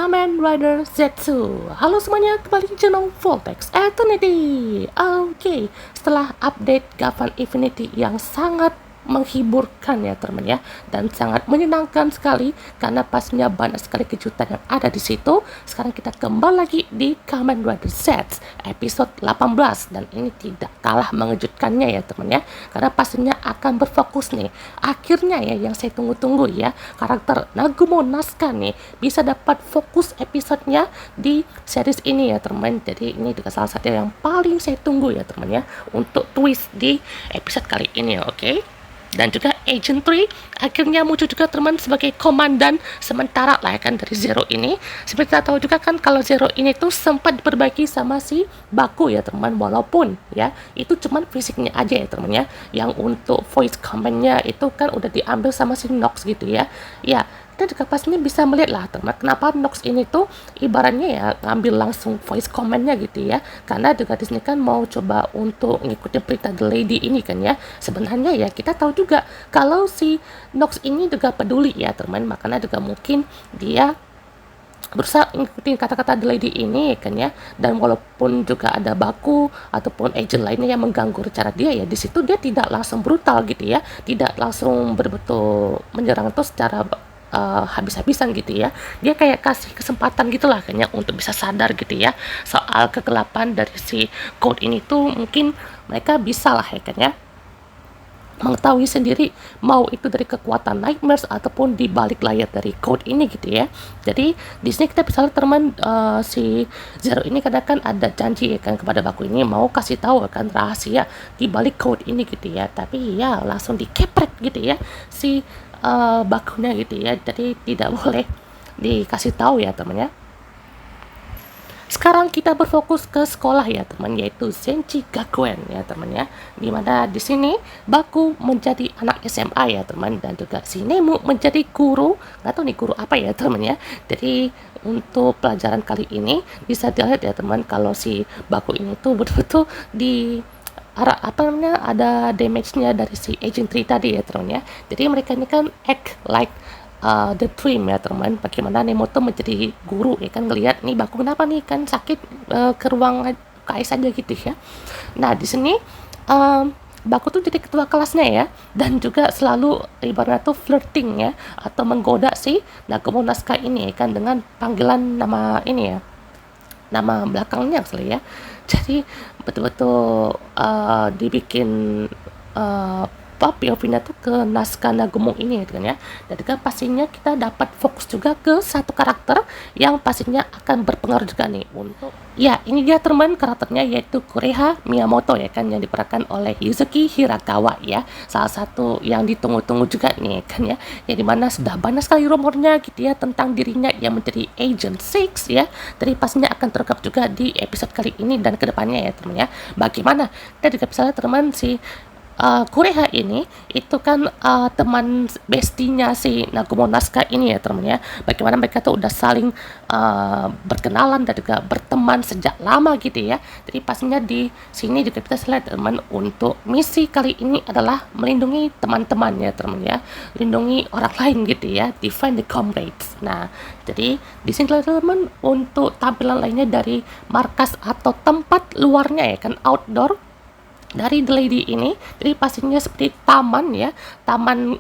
Kamen Rider Zetsu. Halo semuanya, kembali di channel Voltex Eternity. Oke, setelah update Gavan Infinity yang sangat menghiburkan ya teman ya, dan sangat menyenangkan sekali karena pastinya banyak sekali kejutan yang ada di situ. Sekarang kita kembali lagi di Kamen Rider Z episode 18 dan ini tidak kalah mengejutkannya ya teman ya, karena pastinya akan berfokus nih. Akhirnya ya yang saya tunggu-tunggu ya, karakter Nagumo Nazca nih bisa dapat fokus episodenya di series ini ya teman. Jadi ini juga salah satu yang paling saya tunggu ya teman ya, untuk twist di episode kali ini, oke? Dan juga Agent 3 akhirnya muncul juga teman sebagai komandan sementara lah kan dari Zero ini. Seperti kita tahu juga kan kalau Zero ini tuh sempat berbagi sama si Baku ya teman, walaupun ya itu cuman fisiknya aja ya teman ya, yang untuk voice command-nya itu kan udah diambil sama si Nox gitu ya. Ya, kita juga pastinya bisa melihat lah teman, kenapa Nox ini tuh ibaratnya ya ngambil langsung voice command-nya gitu ya, karena juga di sini kan mau coba untuk ngikutin perintah The Lady ini kan ya. Sebenarnya ya kita tahu juga kalau si Nox ini juga peduli ya teman, makanya juga mungkin dia berusaha ngikutin kata-kata The Lady ini kan ya. Dan walaupun juga ada Baku ataupun agent lainnya yang mengganggu rencana dia ya, di situ dia tidak langsung brutal gitu ya, tidak langsung betul-betul menyerang itu secara habis-habisan gitu ya. Dia kayak kasih kesempatan gitulah kayaknya untuk bisa sadar gitu ya soal kegelapan dari si code ini tuh. Mungkin mereka bisa lah ya kan ya mengetahui sendiri, mau itu dari kekuatan nightmares ataupun di balik layar dari code ini gitu ya. Jadi di sini kita bisa lihat teman, si Zero ini kadang kan ada janji ya kan kepada Baku ini mau kasih tahu kan rahasia di balik code ini gitu ya, tapi ya langsung dikepret gitu ya si Bakunya gitu ya. Jadi tidak boleh dikasih tahu ya teman ya. Sekarang kita berfokus ke sekolah ya teman, yaitu Zenchi Gakuen ya teman ya. Dimana di sini Baku menjadi anak SMA ya teman, dan juga si Nemu menjadi guru. Nggak tahu nih guru apa ya teman ya. Jadi untuk pelajaran kali ini bisa dilihat ya teman, kalau si Baku ini tuh betul-betul di apa namanya, ada damage-nya dari si Agent 3 tadi ya teman ya. Jadi mereka ini kan act like the dream ya teman. Bagaimana Nemo tuh menjadi guru ya kan, ngelihat nih Baku kenapa nih kan sakit, ke ruang KS aja gitu ya. Nah di sini Baku tuh jadi ketua kelasnya ya, dan juga selalu ibaratnya tuh flirting ya atau menggoda si Nagumo Nazca ini ya kan, dengan panggilan nama ini ya, nama belakangnya asli ya. Jadi betul-betul dibikin POV-nya tuh ke Nazca Nagumo ini gitu kan ya. Dan juga pastinya kita dapat fokus juga ke satu karakter yang pastinya akan berpengaruh juga nih untuk ya ini dia teman karakternya, yaitu Kureha Miyamoto ya kan, yang diperankan oleh Yuzuki Hirakawa ya. Salah satu yang ditunggu-tunggu juga nih kan ya, yang dimana sudah banyak sekali rumornya gitu ya tentang dirinya yang menjadi Agent 6 ya. Jadi pastinya akan terungkap juga di episode kali ini dan kedepannya ya teman ya. Bagaimana kita juga bisa lihat teman, si Kureha ini itu kan teman bestinya si Nagumo Nazca ini ya teman ya. Bagaimana mereka tuh udah saling berkenalan dan juga berteman sejak lama gitu ya. Jadi pastinya di sini juga kita lihat teman, untuk misi kali ini adalah melindungi teman-teman ya teman ya, lindungi orang lain gitu ya, defend the comrades. Nah jadi di sini teman, untuk tampilan lainnya dari markas atau tempat luarnya ya kan, outdoor dari The Lady ini. Jadi pastinya seperti taman ya, taman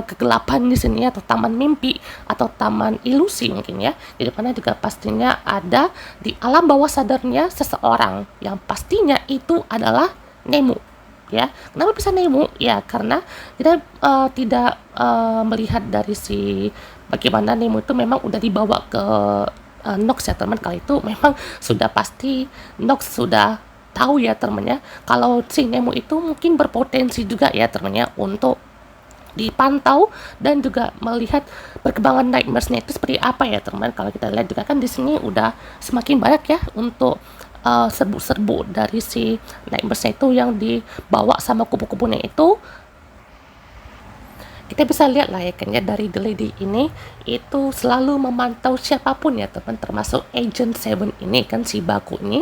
kegelapan di sini, atau taman mimpi atau taman ilusi mungkin ya. Jadi mana juga pastinya ada di alam bawah sadarnya seseorang yang pastinya itu adalah Nemu ya. Kenapa bisa Nemu ya, karena kita tidak melihat dari si bagaimana Nemu itu memang udah dibawa ke Nox ya teman. Kali itu memang sudah pasti Nox sudah tahu ya temennya kalau si Nemo itu mungkin berpotensi juga ya temennya untuk dipantau dan juga melihat perkembangan nightmares-nya itu seperti apa ya teman. Kalau kita lihat juga kan di sini udah semakin banyak ya untuk serbu-serbu dari si nightmares-nya itu yang dibawa sama kupu-kupunya itu. Kita bisa lihat lah ya kan ya, dari The Lady ini itu selalu memantau siapapun ya teman, termasuk Agent 7 ini kan, si Baku ini.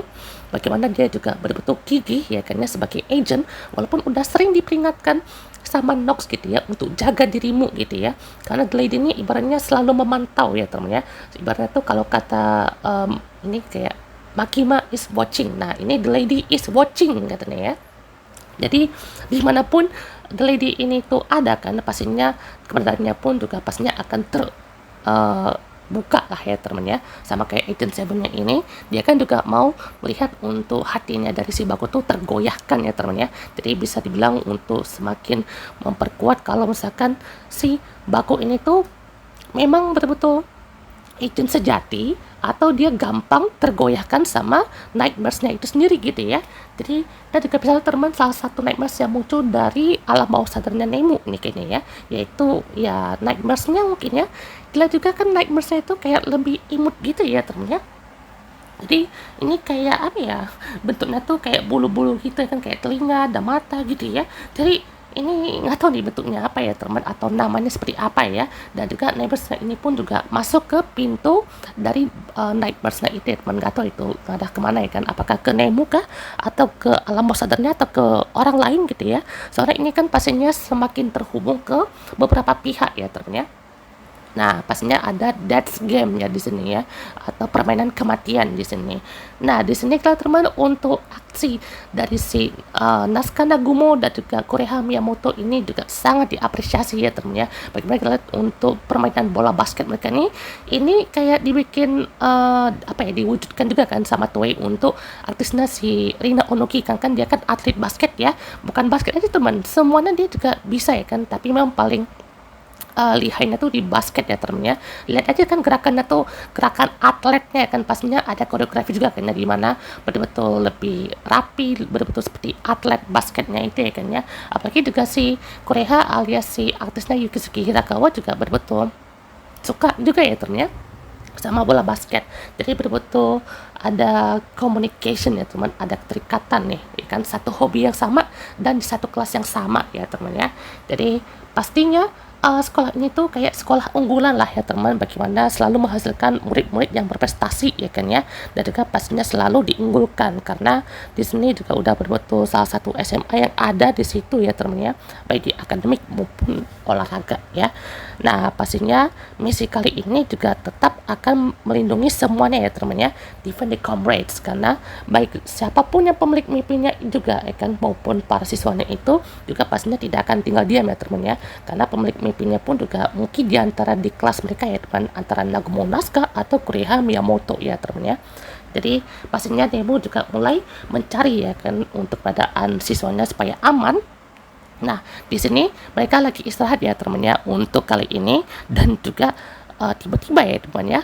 Bagaimana dia juga betul-betul gigih ya kan ya sebagai agent, walaupun udah sering diperingatkan sama Nox gitu ya untuk jaga dirimu gitu ya, karena The Lady ini ibaratnya selalu memantau ya teman ya. Ibaratnya tuh kalau kata ini kayak Makima is watching, nah ini The Lady is watching katanya ya. Jadi dimanapun The Lady ini tuh ada kan, pastinya keberadaannya pun juga pastinya akan buka lah ya teman ya. Sama kayak Agent Seven-nya ini, dia kan juga mau melihat untuk hatinya dari si Baku tuh tergoyahkan ya teman ya. Jadi bisa dibilang untuk semakin memperkuat kalau misalkan si Baku ini tuh memang betul-betul agent sejati atau dia gampang tergoyahkan sama nightmares-nya itu sendiri gitu ya. Jadi kita juga bisa teman salah satu nightmares yang muncul dari alam bawah sadarnya Nemu nih kayaknya ya, yaitu ya nightmares-nya mungkin ya. Gila juga kan nightmares-nya itu kayak lebih imut gitu ya teman ya. Jadi ini kayak apa ya, bentuknya tuh kayak bulu-bulu gitu kan, kayak telinga dan mata gitu ya. Jadi ini nggak tahu nih bentuknya apa ya teman, atau namanya seperti apa ya. Dan juga nightmares ini pun juga masuk ke pintu dari nightmares itu ya teman. Nggak tahu itu ada kemana ya kan, apakah ke Nemu kah, atau ke alam bawah sadarnya, atau ke orang lain gitu ya. Soalnya ini kan pastinya semakin terhubung ke beberapa pihak ya teman ya. Nah, pastinya ada death game ya di sini ya, atau permainan kematian di sini. Nah, di sini teman untuk aksi dari si Naska Nagumo dan juga Koreha Miyamoto ini juga sangat diapresiasi ya teman ya. Bagaimana kita lihat untuk permainan bola basket mereka ini kayak dibikin apa ya, diwujudkan juga kan sama Toei untuk artisnya si Rina Onoki kan dia kan atlet basket ya, bukan basket aja teman, semuanya dia juga bisa ya kan, tapi memang paling lihainya tuh di basket ya temennya. Lihat aja kan gerakannya tuh, gerakan atletnya kan pastinya ada koreografi juga kan ya, gimana betul-betul lebih rapi, betul-betul seperti atlet basketnya itu ya kan ya. Apalagi juga si Koreha alias si artisnya Yukisuke Hirakawa juga betul-betul suka juga ya temennya sama bola basket. Jadi betul-betul ada communication ya teman, ada keterikatan nih ya kan, satu hobi yang sama dan di satu kelas yang sama ya teman ya. Jadi pastinya sekolah ini tuh kayak sekolah unggulan lah ya teman, bagaimana selalu menghasilkan murid-murid yang berprestasi ya kan ya, dan juga pastinya selalu diunggulkan karena di sini juga udah betul-betul salah satu SMA yang ada di situ ya teman ya, baik di akademik maupun olahraga ya. Nah pastinya misi kali ini juga tetap akan melindungi semuanya ya teman ya, defend the comrades, karena baik siapapun yang pemilik mimpinya juga ya kan, maupun para siswanya itu juga pastinya tidak akan tinggal diam ya teman ya, karena pemilik mimpinya pun juga mungkin diantara di kelas mereka ya teman, antara Nagumo Naska atau Koreha Miyamoto ya teman ya. Jadi pastinya Nemo juga mulai mencari ya kan untuk keadaan siswanya supaya aman. Nah di sini mereka lagi istirahat ya teman ya untuk kali ini, dan juga tiba-tiba ya teman ya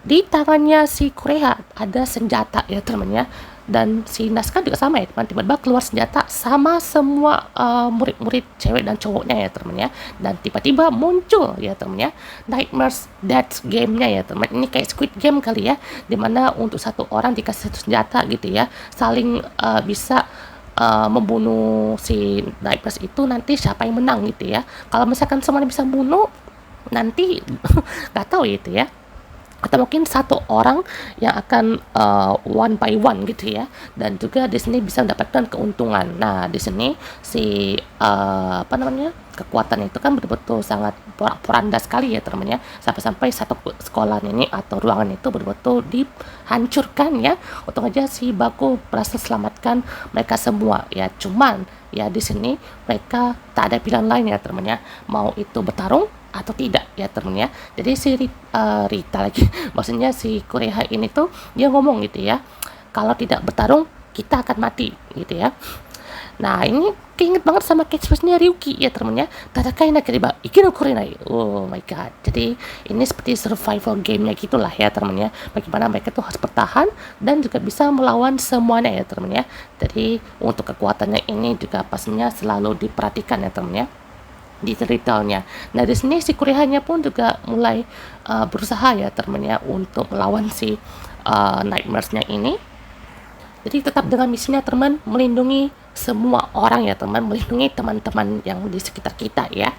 di tangannya si Koreha ada senjata ya teman ya, dan si Naska juga sama ya teman, tiba-tiba keluar senjata sama semua murid-murid cewek dan cowoknya ya teman ya, dan tiba-tiba muncul ya teman ya Nightmares Death Game-nya ya teman. Ini kayak Squid Game kali ya, dimana untuk satu orang dikasih satu senjata gitu ya, saling bisa membunuh si Nightmares itu, nanti siapa yang menang gitu ya. Kalau misalkan semuanya bisa bunuh nanti nggak tahu itu ya, atau mungkin satu orang yang akan one by one gitu ya, dan juga di sini bisa mendapatkan keuntungan. Nah di sini si apa namanya kekuatan itu kan betul-betul sangat porak-poranda sekali ya teman ya, sampai-sampai satu sekolah ini atau ruangan itu betul-betul dihancurkan ya. Untung aja si Baku berhasil selamatkan mereka semua ya, cuman ya di sini mereka tak ada pilihan lain ya teman ya, mau itu bertarung atau tidak ya temen ya. Jadi si Rita lagi maksudnya si Koreha ini tuh dia ngomong gitu ya, kalau tidak bertarung kita akan mati gitu ya. Nah ini keinget banget sama catchphrase-nya Ryuki ya temen ya, tatakai nakeriba ikino korenai. Oh my god, jadi ini seperti survival game-nya gitulah ya temen ya, bagaimana mereka tuh harus bertahan dan juga bisa melawan semuanya ya temen ya. Jadi untuk kekuatannya ini juga pastinya selalu diperhatikan ya temen ya di detailnya. Nah di sini si Kurehanya pun juga mulai berusaha ya temennya untuk melawan si Nightmares-nya ini. Jadi tetap dengan misinya teman, melindungi semua orang ya teman, melindungi teman-teman yang di sekitar kita ya.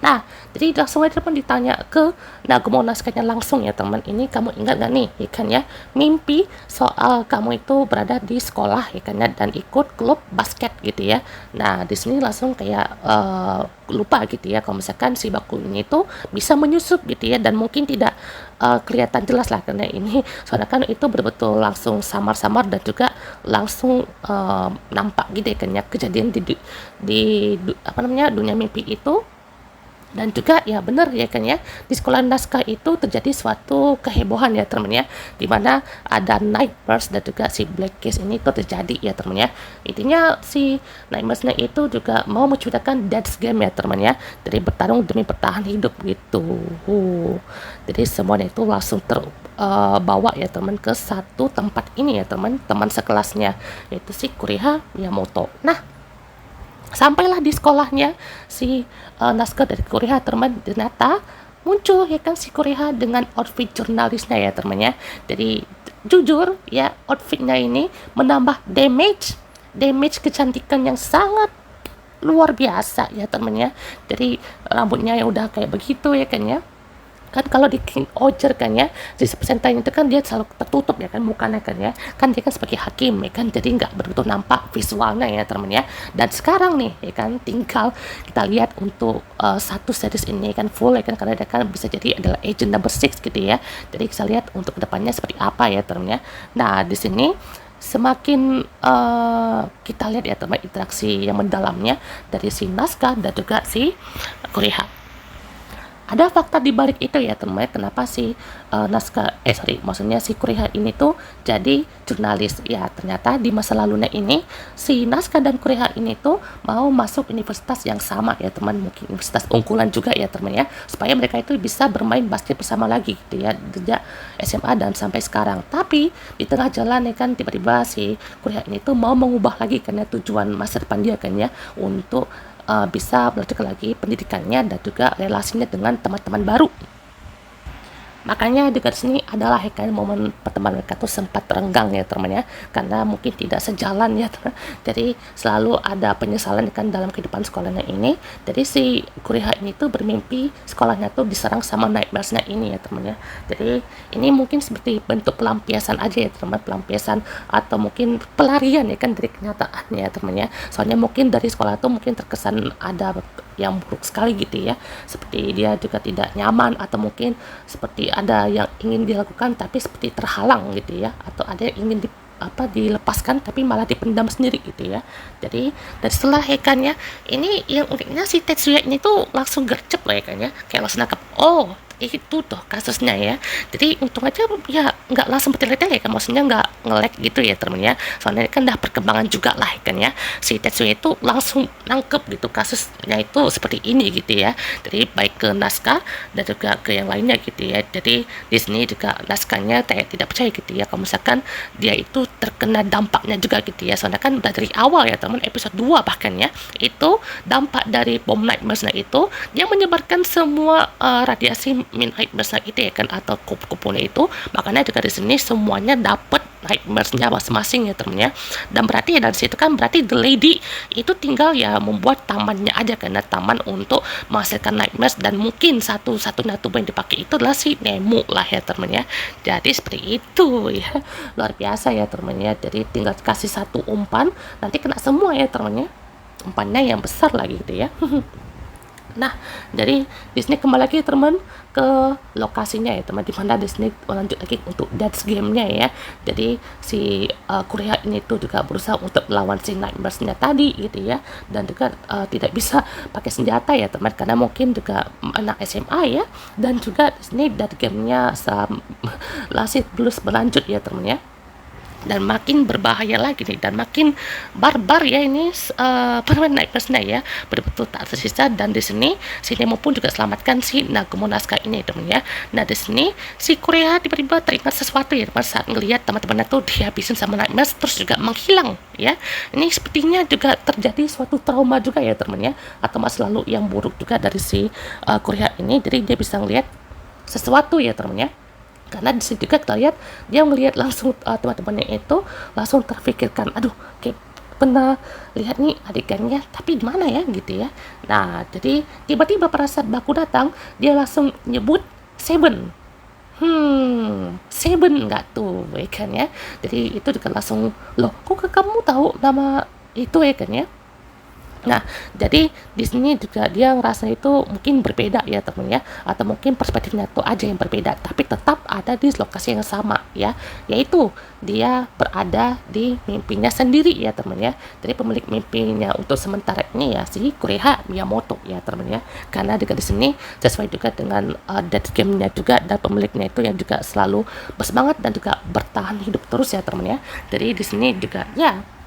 Nah, jadi langsung aja teman ditanya ke Nagumo naskahnya langsung ya teman, ini kamu ingat gak nih ya kan ya, mimpi soal kamu itu berada di sekolah ya kan ya, dan ikut klub basket gitu ya. Nah, di sini langsung kayak lupa gitu ya kalau misalkan si Baku ini tuh bisa menyusup gitu ya, dan mungkin tidak kelihatan jelas lah karena ini soalnya kan itu betul-betul langsung samar-samar dan juga langsung nampak gitu ya kan ya kejadian apa namanya dunia mimpi itu. Dan juga ya benar ya kan ya, di sekolah naskah itu terjadi suatu kehebohan ya teman ya, dimana ada Nightmares dan juga si Black Case ini itu terjadi ya teman ya. Intinya si Nightmares itu juga mau menceritakan Death's Game ya teman ya, dari bertarung demi bertahan hidup gitu. Jadi semuanya itu langsung terbawa ya teman ke satu tempat ini ya teman sekelasnya, yaitu si Kuriha Miyamoto. Nah, sampailah di sekolahnya si naskah dari Kuriha teman, ternyata muncul ya kan si Kuriha dengan outfit jurnalisnya ya teman ya. Jadi jujur ya, outfitnya ini menambah damage kecantikan yang sangat luar biasa ya teman ya. Jadi rambutnya yang udah kayak begitu ya kan ya, kan kalau di King Oger kan ya, si Sentai itu kan dia selalu tertutup ya kan mukanya kan ya, kan dia kan sebagai hakim ya kan, jadi nggak begitu nampak visualnya ya teman ya. Dan sekarang nih ya kan tinggal kita lihat untuk satu series ini kan full ya kan, karena dia kan bisa jadi adalah agent number 6 gitu ya. Jadi kita lihat untuk kedepannya seperti apa ya teman ya. Nah, di sini semakin kita lihat ya teman interaksi yang mendalamnya dari si naskah dan juga si Kuriha. Ada fakta di balik itu ya teman, kenapa si maksudnya si Kuriha ini tuh jadi jurnalis ya. Ternyata di masa lalunya ini si Naska dan Kuriha ini tuh mau masuk universitas yang sama ya teman, mungkin universitas unggulan juga ya teman ya, supaya mereka itu bisa bermain basket bersama lagi gitu ya, sejak SMA dan sampai sekarang. Tapi di tengah jalan ya kan tiba-tiba si Kuriha ini tuh mau mengubah lagi karena tujuan masa depan dia kan ya, untuk bisa melanjutkan lagi pendidikannya dan juga relasinya dengan teman-teman baru. Makanya di garis sini adalah kan momen pertemuan mereka tuh sempat renggang ya teman ya, karena mungkin tidak sejalan ya teman. Jadi selalu ada penyesalan kan dalam kehidupan sekolahnya ini. Jadi si Kuriha ini tuh bermimpi sekolahnya tuh diserang sama Nightmares-nya ini ya teman ya. Jadi ini mungkin seperti bentuk pelampiasan aja ya teman, pelampiasan atau mungkin pelarian ya kan dari kenyataannya ya teman ya. Soalnya mungkin dari sekolah tuh mungkin terkesan ada yang buruk sekali gitu ya, seperti dia juga tidak nyaman, atau mungkin seperti ada yang ingin dilakukan tapi seperti terhalang gitu ya, atau ada yang ingin dilepaskan tapi malah dipendam sendiri gitu ya. Jadi dari setelah hekannya ini yang uniknya si Tetsuya ini tuh langsung gercep lah ya kan ya, kayak langsung nangkep, oh itu tuh kasusnya ya. Jadi untung aja ya nggak langsung bertele-tele ya kan, maksudnya nggak nge-lag gitu ya temen ya, soalnya kan dah perkembangan juga lah ya kan ya. Si Tetsuya itu langsung nangkep gitu kasusnya itu seperti ini gitu ya. Jadi baik ke naskah dan juga ke yang lainnya gitu ya. Jadi di sini juga naskahnya tidak percaya gitu ya kalau misalkan dia itu terkena dampaknya juga gitu ya, soalnya kan udah dari awal ya teman, episode 2 bahkan ya, itu dampak dari bom Nightmares itu dia menyebarkan semua radiasi Nightmares itu ya kan, atau kupu-kupunya itu. Makanya juga di sini semuanya dapat Nightmares-nya masing-masing ya temen ya. Dan berarti ya dari situ kan berarti The Lady itu tinggal ya membuat tamannya aja, karena taman untuk menghasilkan Nightmares, dan mungkin satu-satunya tubuh yang dipakai itu adalah si Nemu lah ya temen ya. Jadi seperti itu ya, luar biasa ya temen ya. Jadi tinggal kasih satu umpan nanti kena semua ya temen ya, umpannya yang besar lagi gitu ya. Nah, jadi di sini kembali lagi teman ke lokasinya ya teman, dimana di sini lanjut lagi untuk Death's Game-nya ya. Jadi si Kuriha ini tuh juga berusaha untuk melawan si Nightmares-nya tadi gitu ya, dan juga tidak bisa pakai senjata ya teman, karena mungkin juga anak SMA ya. Dan juga di sini Death's Game-nya masih terus berlanjut ya teman ya, dan makin berbahaya lagi nih, dan makin barbar ya ini Nightmares-nya ya, betul-betul tak tersisa. Dan di sini si Nemo pun juga selamatkan si Nagumo naskah ini teman ya. Nah di sini si Kuriha tiba-tiba teringat sesuatu ya teman, saat ngelihat teman-temannya tuh dihabisin sama Nightmares terus juga menghilang ya. Ini sepertinya juga terjadi suatu trauma juga ya teman ya, atau masa lalu yang buruk juga dari si Kuriha ini. Jadi dia bisa ngelihat sesuatu ya teman ya, karena di situ juga kita lihat dia melihat langsung teman-temannya itu langsung terfikirkan, aduh kayak pernah lihat nih adegannya, tapi di mana ya gitu ya. Nah, jadi tiba-tiba pada saat Baku datang, dia langsung nyebut Seven. Seven nggak tuh, ya kan ya. Jadi itu juga langsung, loh kok kamu tahu nama itu ya kan ya. Nah, jadi di sini juga dia ngerasa itu mungkin berbeda ya teman ya, atau mungkin perspektifnya tuh aja yang berbeda, tapi tetap ada di lokasi yang sama ya, yaitu dia berada di mimpinya sendiri ya teman ya. Jadi pemilik mimpinya untuk sementara ini ya si Kureha Miyamoto ya teman ya, karena juga di sini sesuai juga dengan dead game-nya juga, dan pemiliknya itu yang juga selalu bersemangat dan juga bertahan hidup terus ya teman ya. Jadi di sini juga ya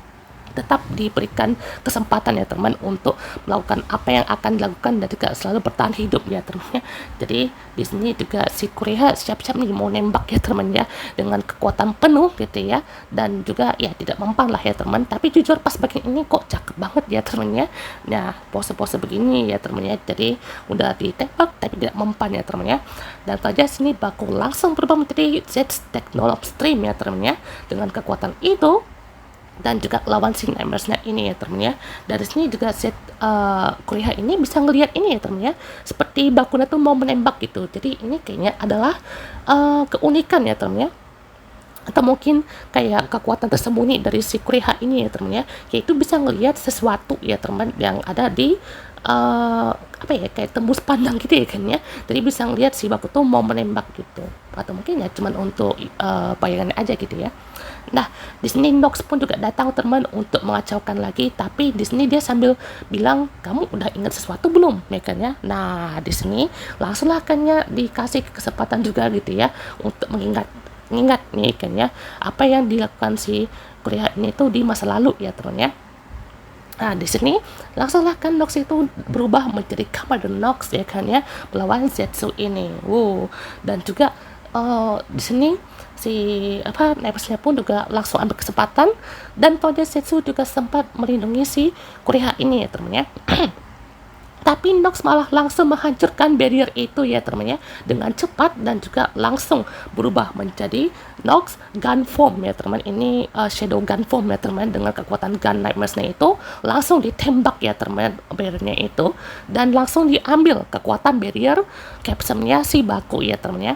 tetap diberikan kesempatan ya teman untuk melakukan apa yang akan dilakukan dan juga selalu bertahan hidup ya teman ya. Jadi di sini juga si Kureha siap-siap nih mau nembak ya teman ya, dengan kekuatan penuh gitu ya, dan juga ya tidak mempan lah ya teman. Tapi jujur pas bagian ini kok cakep banget ya teman ya. Nah, pose-pose begini ya teman ya, jadi udah ditembak tapi tidak mempan ya teman ya. Dan saja sini Baku langsung berubah menjadi Z Technolob Stream ya teman ya. Dengan kekuatan itu dan juga lawan si Nightmares-nya ini ya teman ya. Dari sini juga set Kureha ini bisa ngelihat ini ya teman ya, seperti Bakuna tuh mau menembak gitu. Jadi ini kayaknya adalah keunikan ya teman ya, atau mungkin kayak kekuatan tersembunyi dari si Kureha ini ya teman ya, yaitu bisa ngelihat sesuatu ya teman yang ada di apa ya, kayak tembus pandang gitu ya kan ya. Jadi bisa ngelihat si Baku tuh mau menembak gitu, atau mungkin ya cuman untuk bayangannya aja gitu ya. Nah, di sini Nox pun juga datang teman untuk mengacaukan lagi, tapi di sini dia sambil bilang, kamu udah ingat sesuatu belum ya kan ya. Nah, di sini langsung lah kan ya dikasih kesempatan juga gitu ya untuk mengingat nih kan ya apa yang dilakukan si Kureha ini tuh di masa lalu ya teman ya. Nah, di sini langsung lah kan Nox itu berubah menjadi Kamado Nox ya kan ya, melawan Zetsu ini. Dan juga di sini si Nightmares-nya pun juga langsung ambil kesempatan, dan Toja Zetsu juga sempat melindungi si Kureha ini ya teman ya. Tapi Nox malah langsung menghancurkan barrier itu ya teman ya, dengan cepat, dan juga langsung berubah menjadi Nox Gun Form ya teman. Ini Shadow Gun Form ya teman, dengan kekuatan Gun Nightmares-nya itu langsung ditembak ya teman barrier-nya itu, dan langsung diambil kekuatan barrier Capsum-nya si Baku ya teman ya.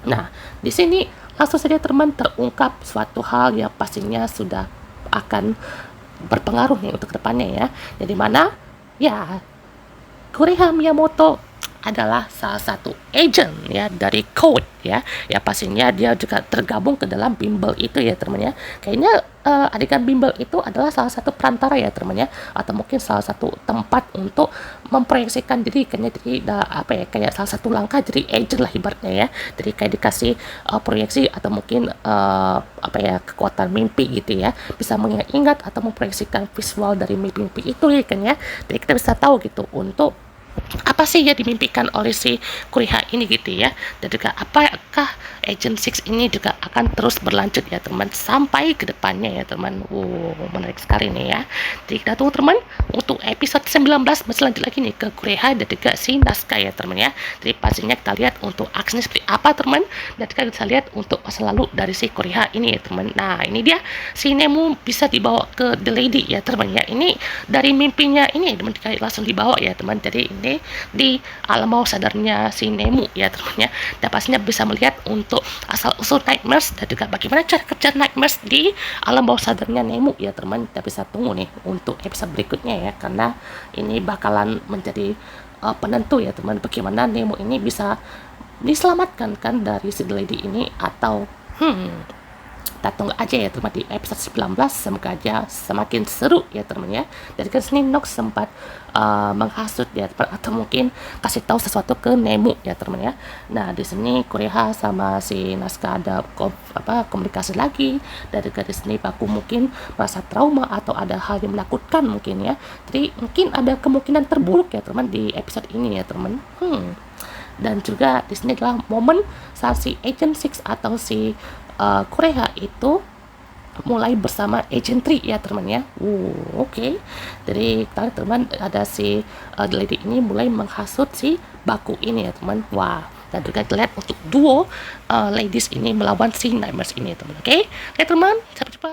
Nah, di sini langsung saja teman terungkap suatu hal yang pastinya sudah akan berpengaruh nih untuk kedepannya ya. Jadi mana ya, Kureha Miyamoto adalah salah satu agent ya dari Code ya pastinya dia juga tergabung ke dalam bimbel itu ya teman ya. Kayaknya adegan bimbel itu adalah salah satu perantara ya teman ya, atau mungkin salah satu tempat untuk memproyeksikan diri kayaknya. Jadi kayak salah satu langkah jadi agent lah ibaratnya ya. Jadi kayak dikasih proyeksi atau mungkin kekuatan mimpi gitu ya, bisa mengingat-ingat atau memproyeksikan visual dari mimpi-mimpi itu ya kan ya. Jadi kita bisa tahu gitu untuk apa sih ya dimimpikan oleh si Kureha ini gitu ya, dan juga apakah Agent 6 ini juga akan terus berlanjut ya teman sampai ke depannya ya teman. Menarik sekali nih ya. Jadi kita tunggu teman untuk episode 19 masih lanjut lagi nih ke Kureha dan juga si Nasuka ya teman ya. Jadi pastinya kita lihat untuk aksinya seperti apa teman, dan kita bisa lihat untuk masa lalu dari si Kureha ini ya teman. Nah, ini dia si Nemu bisa dibawa ke The Lady ya teman ya. Ini dari mimpinya ini teman langsung dibawa ya teman. Jadi ini di alam bawah sadarnya si Nemu ya teman ya, dan pastinya bisa melihat untuk asal usul Nightmares dan juga bagaimana cara kerja Nightmares di alam bawah sadarnya Nemu ya teman. Kita bisa tunggu nih untuk episode berikutnya ya, karena ini bakalan menjadi penentu ya teman, bagaimana Nemu ini bisa diselamatkan kan dari si Lady ini, atau kita tunggu aja ya teman di episode 19. Semoga aja semakin seru ya teman ya. Dari kan sini Nox sempat menghasut ya teman, atau mungkin kasih tahu sesuatu ke Nemu ya teman ya. Nah, di sini Kureha sama si Nasuka ada komunikasi lagi. Dari sini Baku mungkin merasa trauma atau ada hal yang menakutkan mungkin ya. Jadi mungkin ada kemungkinan terburuk ya teman di episode ini ya teman. Dan juga di sini adalah momen saat si Agent 6 atau si Kureha itu mulai bersama Agent 3 ya teman ya. Oke. Jadi teman ada si lady ini mulai menghasut si Baku ini ya teman. Dan juga dilihat untuk duo ladies ini melawan si Nightmares ini teman. Oke teman, sampai jumpa.